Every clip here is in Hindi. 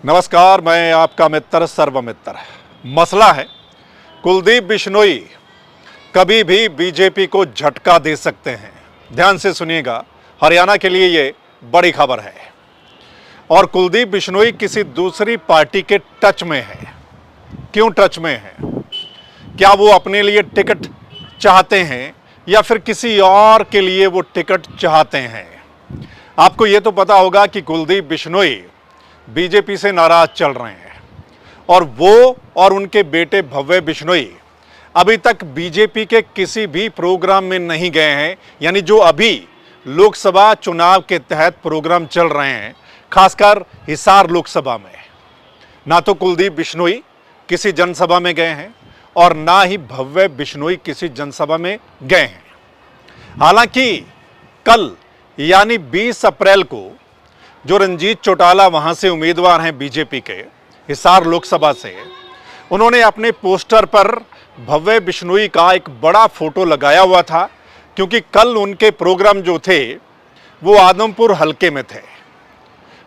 नमस्कार, मैं आपका मित्र सर्वमित्र। मसला है कुलदीप बिश्नोई कभी भी बीजेपी को झटका दे सकते हैं। ध्यान से सुनिएगा, हरियाणा के लिए ये बड़ी खबर है। और कुलदीप बिश्नोई किसी दूसरी पार्टी के टच में है। क्यों टच में है? क्या वो अपने लिए टिकट चाहते हैं या फिर किसी और के लिए वो टिकट चाहते हैं? आपको ये तो पता होगा कि कुलदीप बिश्नोई बीजेपी से नाराज चल रहे हैं और वो और उनके बेटे भव्य बिश्नोई अभी तक बीजेपी के किसी भी प्रोग्राम में नहीं गए हैं। यानी जो अभी लोकसभा चुनाव के तहत प्रोग्राम चल रहे हैं, खासकर हिसार लोकसभा में, ना तो कुलदीप बिश्नोई किसी जनसभा में गए हैं और ना ही भव्य बिश्नोई किसी जनसभा में गए हैं। हालांकि कल यानी 20 अप्रैल को जो रंजीत चौटाला वहां से उम्मीदवार हैं बीजेपी के हिसार लोकसभा से, उन्होंने अपने पोस्टर पर भव्य बिश्नोई का एक बड़ा फोटो लगाया हुआ था, क्योंकि कल उनके प्रोग्राम जो थे वो आदमपुर हलके में थे।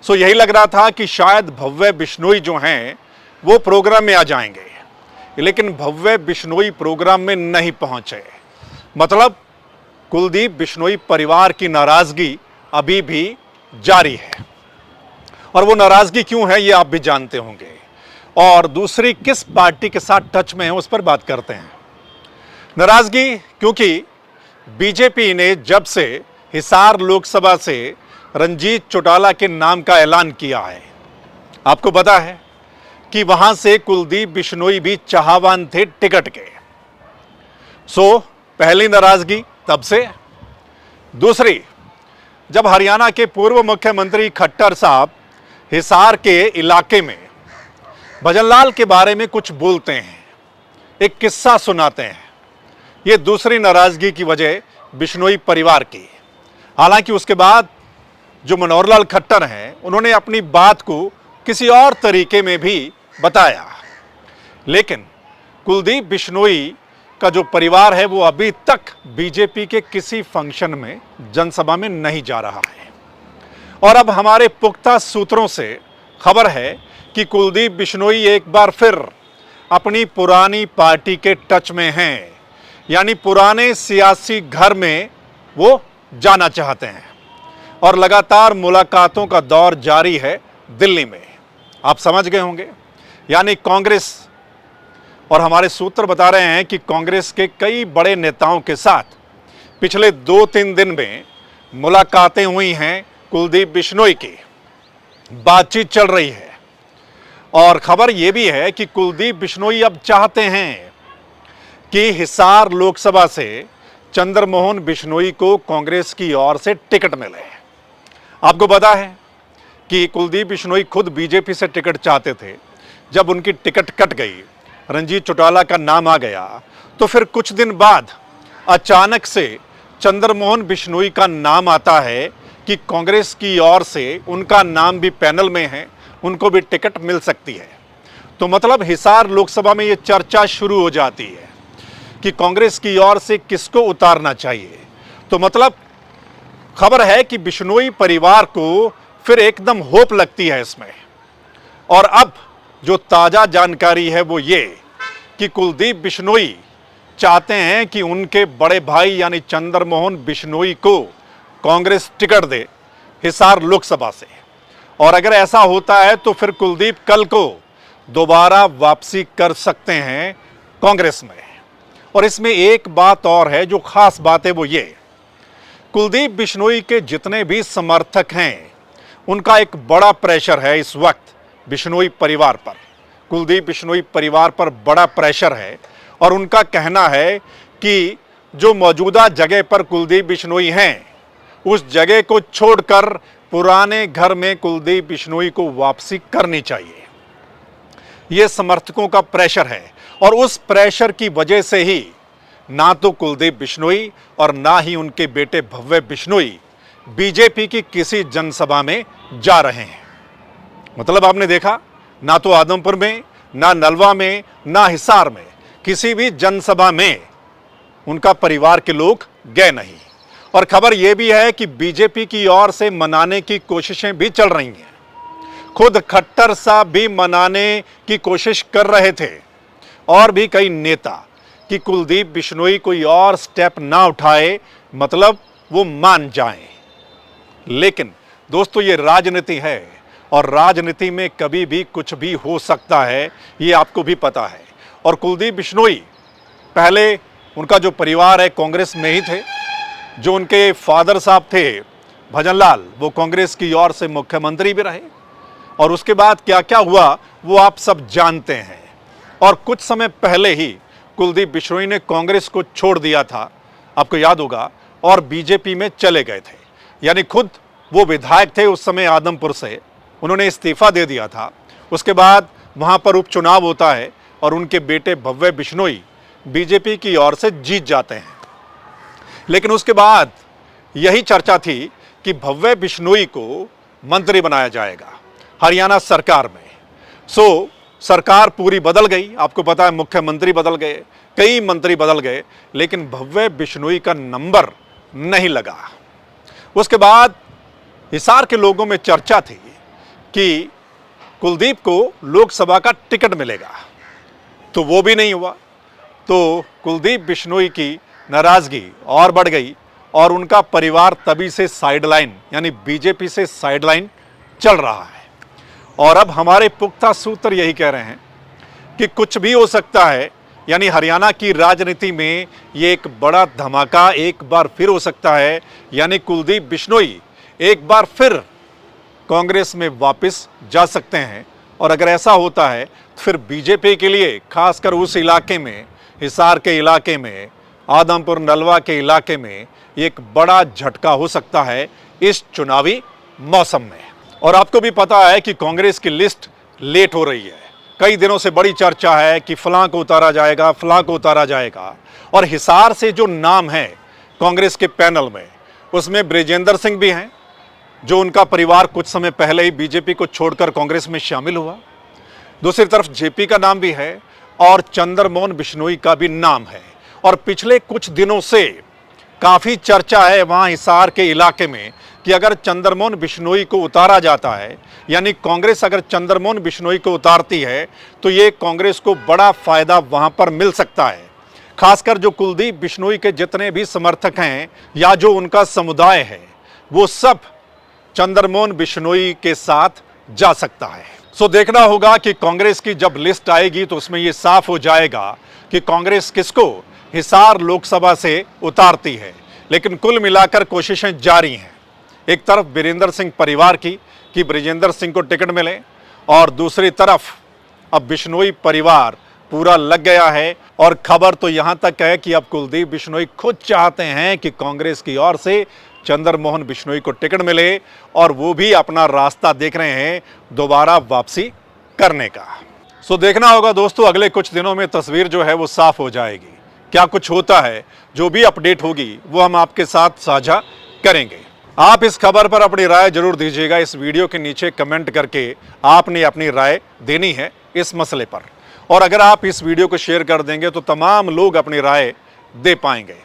सो यही लग रहा था कि शायद भव्य बिश्नोई जो हैं वो प्रोग्राम में आ जाएंगे, लेकिन भव्य बिश्नोई प्रोग्राम में नहीं पहुंचे। मतलब कुलदीप बिश्नोई परिवार की नाराजगी अभी भी जारी है। और वो नाराजगी क्यों है ये आप भी जानते होंगे। और दूसरी, किस पार्टी के साथ टच में है उस पर बात करते हैं। नाराजगी क्योंकि बीजेपी ने जब से हिसार लोकसभा से रंजीत चौटाला के नाम का ऐलान किया है, आपको पता है कि वहां से कुलदीप बिश्नोई भी चाहवान थे टिकट के। सो पहली नाराजगी तब से। दूसरी, जब हरियाणा के पूर्व मुख्यमंत्री खट्टर साहब हिसार के इलाके में भजनलाल के बारे में कुछ बोलते हैं, एक किस्सा सुनाते हैं, ये दूसरी नाराजगी की वजह बिश्नोई परिवार की। हालांकि उसके बाद जो मनोहरलाल खट्टर हैं, उन्होंने अपनी बात को किसी और तरीके में भी बताया। लेकिन कुलदीप बिश्नोई का जो परिवार है वो अभी तक बीजेपी के किसी फंक्शन में, जनसभा में नहीं जा रहा है। और अब हमारे पुख्ता सूत्रों से खबर है कि कुलदीप बिश्नोई एक बार फिर अपनी पुरानी पार्टी के टच में हैं, यानी पुराने सियासी घर में वो जाना चाहते हैं। और लगातार मुलाकातों का दौर जारी है दिल्ली में। आप समझ गए होंगे, यानी कांग्रेस, और हमारे सूत्र बता रहे हैं कि कांग्रेस के कई बड़े नेताओं के साथ पिछले 2-3 दिन में मुलाकातें हुई हैं कुलदीप बिश्नोई की, बातचीत चल रही है। और खबर यह भी है कि कुलदीप बिश्नोई अब चाहते हैं कि हिसार लोकसभा से चंद्रमोहन बिश्नोई को कांग्रेस की ओर से टिकट मिले। आपको पता है कि कुलदीप बिश्नोई खुद बीजेपी से टिकट चाहते थे। जब उनकी टिकट कट गई, रंजीत चौटाला का नाम आ गया, तो फिर कुछ दिन बाद अचानक से चंद्रमोहन बिश्नोई का नाम आता है कि कांग्रेस की ओर से उनका नाम भी पैनल में है, उनको भी टिकट मिल सकती है। तो मतलब हिसार लोकसभा में ये चर्चा शुरू हो जाती है कि कांग्रेस की ओर से किसको उतारना चाहिए। तो मतलब खबर है कि बिश्नोई परिवार को फिर एकदम होप लगती है इसमें। और अब जो ताजा जानकारी है वो ये कि कुलदीप बिश्नोई चाहते हैं कि उनके बड़े भाई यानी चंद्रमोहन बिश्नोई को कांग्रेस टिकट दे हिसार लोकसभा से। और अगर ऐसा होता है तो फिर कुलदीप कल को दोबारा वापसी कर सकते हैं कांग्रेस में। और इसमें एक बात और है, जो खास बात है वो ये, कुलदीप बिश्नोई के जितने भी समर्थक हैं उनका एक बड़ा प्रेशर है इस वक्त बिश्नोई परिवार पर। कुलदीप बिश्नोई परिवार पर बड़ा प्रेशर है और उनका कहना है कि जो मौजूदा जगह पर कुलदीप बिश्नोई हैं, उस जगह को छोड़कर पुराने घर में कुलदीप बिश्नोई को वापसी करनी चाहिए। यह समर्थकों का प्रेशर है। और उस प्रेशर की वजह से ही ना तो कुलदीप बिश्नोई और ना ही उनके बेटे भव्य बिश्नोई बीजेपी की किसी जनसभा में जा रहे हैं। मतलब आपने देखा, ना तो आदमपुर में, ना नलवा में, ना हिसार में किसी भी जनसभा में उनका परिवार के लोग गए नहीं। और खबर यह भी है कि बीजेपी की ओर से मनाने की कोशिशें भी चल रही हैं। खुद खट्टर साहब भी मनाने की कोशिश कर रहे थे और भी कई नेता कि कुलदीप बिश्नोई कोई और स्टेप ना उठाए, मतलब वो मान जाएं। लेकिन दोस्तों, ये राजनीति है और राजनीति में कभी भी कुछ भी हो सकता है, ये आपको भी पता है। और कुलदीप बिश्नोई पहले उनका जो परिवार है कांग्रेस में ही थे, जो उनके फादर साहब थे भजनलाल, वो कांग्रेस की ओर से मुख्यमंत्री भी रहे, और उसके बाद क्या क्या हुआ वो आप सब जानते हैं। और कुछ समय पहले ही कुलदीप बिश्नोई ने कांग्रेस को छोड़ दिया था, आपको याद होगा, और बीजेपी में चले गए थे। यानी खुद वो विधायक थे उस समय आदमपुर से, उन्होंने इस्तीफा दे दिया था। उसके बाद वहां पर उपचुनाव होता है और उनके बेटे भव्य बिश्नोई बीजेपी की ओर से जीत जाते हैं। लेकिन उसके बाद यही चर्चा थी कि भव्य बिश्नोई को मंत्री बनाया जाएगा हरियाणा सरकार में। सरकार पूरी बदल गई, आपको पता है, मुख्यमंत्री बदल गए, कई मंत्री बदल गए, लेकिन भव्य बिश्नोई का नंबर नहीं लगा। उसके बाद हिसार के लोगों में चर्चा थी कि कुलदीप को लोकसभा का टिकट मिलेगा, तो वो भी नहीं हुआ। तो कुलदीप बिश्नोई की नाराजगी और बढ़ गई और उनका परिवार तभी से साइडलाइन, यानी बीजेपी से साइडलाइन चल रहा है। और अब हमारे पुख्ता सूत्र यही कह रहे हैं कि कुछ भी हो सकता है, यानी हरियाणा की राजनीति में ये एक बड़ा धमाका एक बार फिर हो सकता है। यानी कुलदीप बिश्नोई एक बार फिर कांग्रेस में वापस जा सकते हैं। और अगर ऐसा होता है तो फिर बीजेपी के लिए, खासकर उस इलाके में, हिसार के इलाके में, आदमपुर नलवा के इलाके में, एक बड़ा झटका हो सकता है इस चुनावी मौसम में। और आपको भी पता है कि कांग्रेस की लिस्ट लेट हो रही है। कई दिनों से बड़ी चर्चा है कि फलां को उतारा जाएगा, फलां को उतारा जाएगा। और हिसार से जो नाम है कांग्रेस के पैनल में, उसमें बृजेंद्र सिंह भी हैं, जो उनका परिवार कुछ समय पहले ही बीजेपी को छोड़कर कांग्रेस में शामिल हुआ। दूसरी तरफ जेपी का नाम भी है और चंद्रमोहन बिश्नोई का भी नाम है। और पिछले कुछ दिनों से काफी चर्चा है वहां हिसार के इलाके में कि अगर चंद्रमोहन बिश्नोई को उतारा जाता है, यानी कांग्रेस अगर चंद्रमोहन बिश्नोई को उतारती है, तो ये कांग्रेस को बड़ा फायदा वहां पर मिल सकता है। खासकर जो कुलदीप बिश्नोई के जितने भी समर्थक हैं या जो उनका समुदाय है, वो सब चंद्रमोहन बिश्नोई के साथ जा सकता है। देखना होगा कि कांग्रेस की जब लिस्ट आएगी तो उसमें यह साफ हो जाएगा कि कांग्रेस किसको हिसार लोकसभा से उतारती है। लेकिन कुल मिलाकर कोशिशें जारी हैं। एक तरफ वीरेंद्र सिंह परिवार की कि बृजेंद्र सिंह को टिकट मिले, और दूसरी तरफ अब बिश्नोई परिवार पूरा लग गया है। और खबर तो यहां तक है कि अब कुलदीप बिश्नोई खुद चाहते हैं कि कांग्रेस की ओर से चंद्रमोहन बिश्नोई को टिकट मिले, और वो भी अपना रास्ता देख रहे हैं दोबारा वापसी करने का। देखना होगा दोस्तों, अगले कुछ दिनों में तस्वीर जो है वो साफ हो जाएगी। क्या कुछ होता है, जो भी अपडेट होगी वो हम आपके साथ साझा करेंगे। आप इस खबर पर अपनी राय जरूर दीजिएगा। इस वीडियो के नीचे कमेंट करके आपने अपनी राय देनी है इस मसले पर। और अगर आप इस वीडियो को शेयर कर देंगे तो तमाम लोग अपनी राय दे पाएंगे।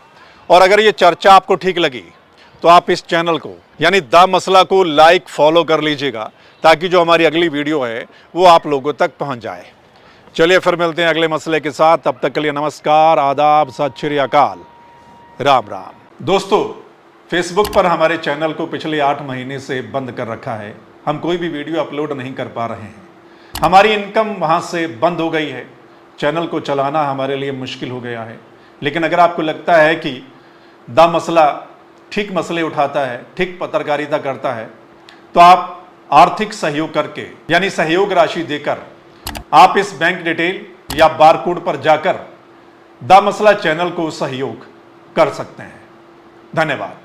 और अगर ये चर्चा आपको ठीक लगी तो आप इस चैनल को, यानी द मसला को लाइक फॉलो कर लीजिएगा, ताकि जो हमारी अगली वीडियो है वो आप लोगों तक पहुंच जाए। चलिए फिर मिलते हैं अगले मसले के साथ। तब तक के लिए नमस्कार, आदाब, सत श्री अकाल, राम राम। दोस्तों, फेसबुक पर हमारे चैनल को पिछले 8 महीने से बंद कर रखा है। हम कोई भी वीडियो अपलोड नहीं कर पा रहे हैं। हमारी इनकम वहां से बंद हो गई है। चैनल को चलाना हमारे लिए मुश्किल हो गया है। लेकिन अगर आपको लगता है कि द मसला ठीक मसले उठाता है, ठीक पत्रकारिता करता है, तो आप आर्थिक सहयोग करके, यानी सहयोग राशि देकर, आप इस बैंक डिटेल या बारकोड पर जाकर द मसला चैनल को सहयोग कर सकते हैं। धन्यवाद।